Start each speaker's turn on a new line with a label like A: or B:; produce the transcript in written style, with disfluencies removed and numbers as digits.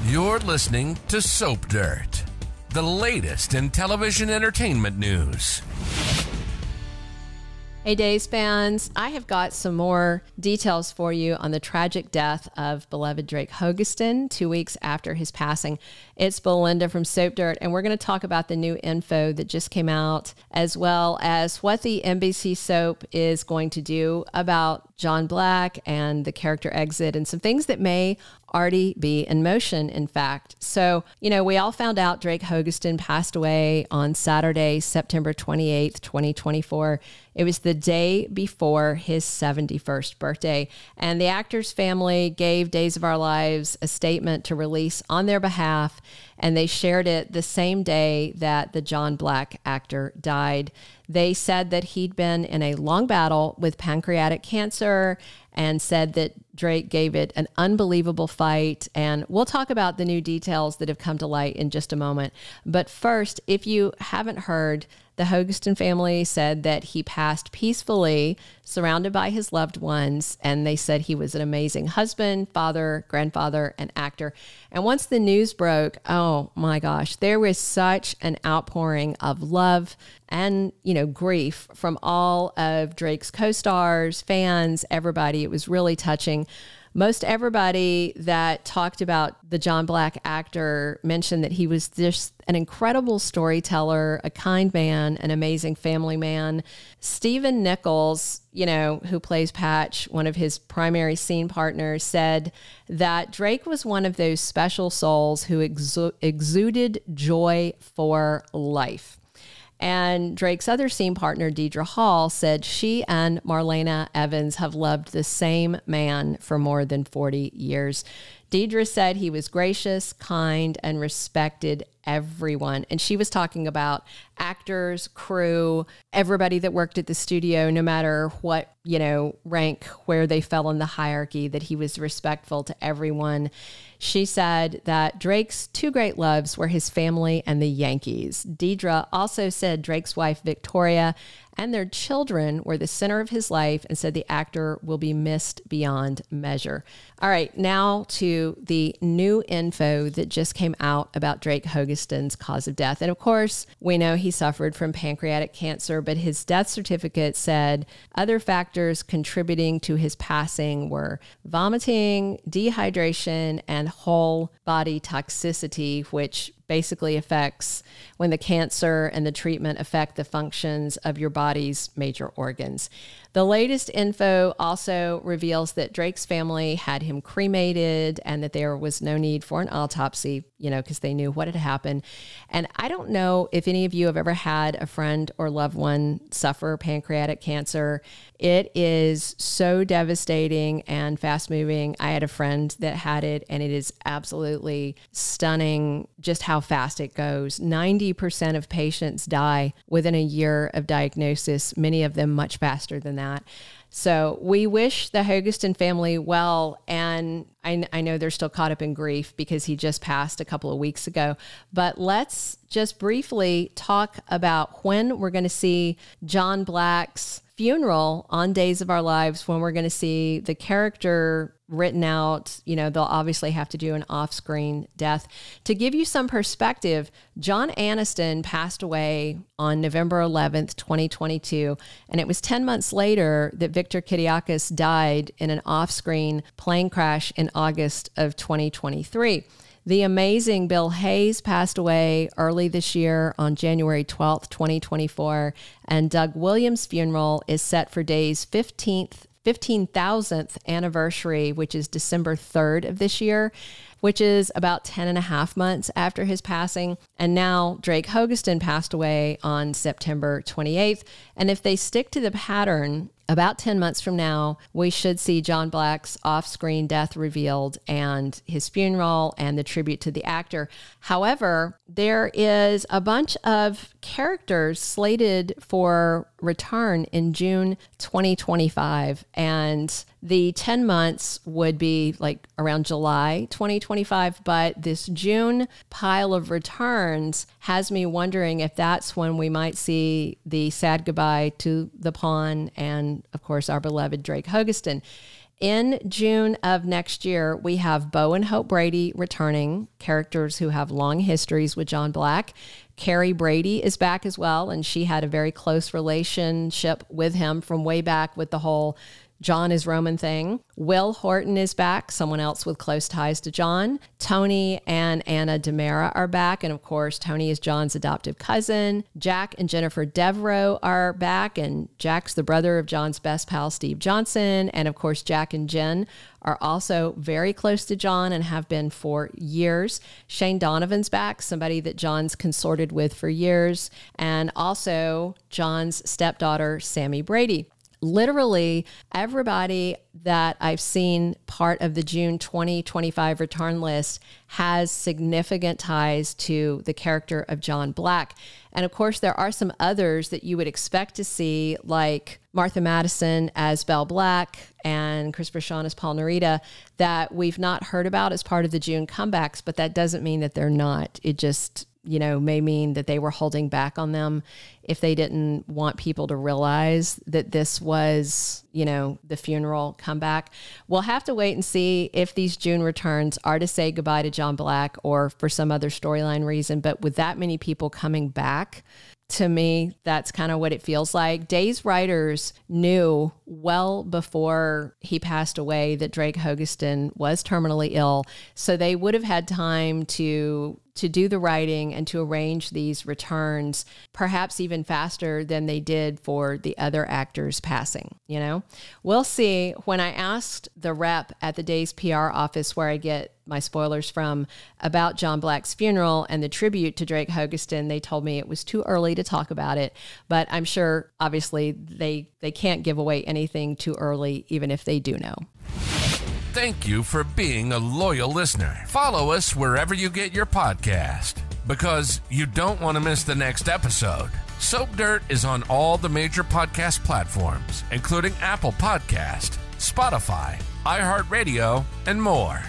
A: You're listening to Soap Dirt, the latest in television entertainment news.
B: Hey Days fans, I have got some more details for you on the tragic death of beloved Drake Hogestyn 2 weeks after his passing. It's Belinda from Soap Dirt, and we're going to talk about the new info that just came out, as well as what the NBC soap is going to do about John Black and the character exit and some things that may already be in motion, in fact. So, we all found out Drake Hogestyn passed away on Saturday, September 28th, 2024. It was the day before his 71st birthday. And the actor's family gave Days of Our Lives a statement to release on their behalf, and they shared it the same day that the John Black actor died. They said that he'd been in a long battle with pancreatic cancer and said that Drake gave it an unbelievable fight. And we'll talk about the new details that have come to light in just a moment. But first, if you haven't heard, the Hogestyn family said that he passed peacefully, surrounded by his loved ones, and they said he was an amazing husband, father, grandfather, and actor. And once the news broke, oh my gosh, there was such an outpouring of love and, grief from all of Drake's co-stars, fans, everybody. It was really touching. Most everybody that talked about the John Black actor mentioned that he was just an incredible storyteller, a kind man, an amazing family man. Stephen Nichols, who plays Patch, one of his primary scene partners, said that Drake was one of those special souls who exuded joy for life. And Drake's other scene partner, Deidre Hall, said she and Marlena Evans have loved the same man for more than 40 years. Deidre said he was gracious, kind, and respected everyone. And she was talking about actors, crew, everybody that worked at the studio, no matter what, rank, where they fell in the hierarchy, that he was respectful to everyone. She said that Drake's two great loves were his family and the Yankees. Deidre also said Drake's wife, Victoria, and their children were the center of his life, and said the actor will be missed beyond measure. All right, now to the new info that just came out about Drake Hogestyn's cause of death. And of course, we know he suffered from pancreatic cancer, but his death certificate said other factors contributing to his passing were vomiting, dehydration, and whole body toxicity, which basically affects when the cancer and the treatment affect the functions of your body's major organs. The latest info also reveals that Drake's family had him cremated and that there was no need for an autopsy, because they knew what had happened. And I don't know if any of you have ever had a friend or loved one suffer pancreatic cancer. It is so devastating and fast moving. I had a friend that had it, and it is absolutely stunning just how fast it goes. 90% of patients die within a year of diagnosis, many of them much faster than that. So we wish the Hogestyn family well, and I know they're still caught up in grief because he just passed a couple of weeks ago. But let's just briefly talk about when we're going to see John Black's funeral on Days of Our Lives, when we're going to see the character written out. They'll obviously have to do an off-screen death. To give you some perspective, John Aniston passed away on November 11th, 2022, and it was 10 months later that Victor Kiriakis died in an off-screen plane crash in August of 2023. The amazing Bill Hayes passed away early this year on January 12th, 2024, and Doug Williams' funeral is set for Day's 15,000th anniversary, which is December 3rd of this year, which is about 10 and a half months after his passing. And now Drake Hogestyn passed away on September 28th. And if they stick to the pattern, about 10 months from now, we should see John Black's off-screen death revealed and his funeral and the tribute to the actor. However, there is a bunch of characters slated for return in June 2025, and the 10 months would be like around July 2025, but this June pile of returns has me wondering if that's when we might see the sad goodbye to the Pawn and, of course, our beloved Drake Hogestyn. In June of next year, we have Bo and Hope Brady returning, characters who have long histories with John Black. Carrie Brady is back as well, and she had a very close relationship with him from way back with the whole John is Roman thing. Will Horton is back, someone else with close ties to John. Tony and Anna DiMera are back, and of course, Tony is John's adoptive cousin. Jack and Jennifer Devereaux are back, and Jack's the brother of John's best pal, Steve Johnson. And of course, Jack and Jen are also very close to John and have been for years. Shane Donovan's back, somebody that John's consorted with for years, and also John's stepdaughter, Sami Brady. Literally everybody that I've seen part of the June 2025 return list has significant ties to the character of John Black. And of course, there are some others that you would expect to see, like Martha Madison as Belle Black and Chris Brachon as Paul Narita, that we've not heard about as part of the June comebacks, but that doesn't mean that they're not. It just, may mean that they were holding back on them if they didn't want people to realize that this was, the funeral comeback. We'll have to wait and see if these June returns are to say goodbye to John Black or for some other storyline reason. But with that many people coming back, to me, that's kind of what it feels like. Day's writers knew well before he passed away that Drake Hogestyn was terminally ill. So they would have had time to do the writing and to arrange these returns, perhaps even faster than they did for the other actors passing, We'll see. When I asked the rep at the Day's PR office where I get my spoilers from about John Black's funeral and the tribute to Drake Hogestyn, they told me it was too early to talk about it, but I'm sure obviously they can't give away anything too early, even if they do know.
A: Thank you for being a loyal listener. Follow us wherever you get your podcast, because you don't want to miss the next episode. Soap Dirt is on all the major podcast platforms, including Apple Podcast, Spotify, iHeartRadio, and more.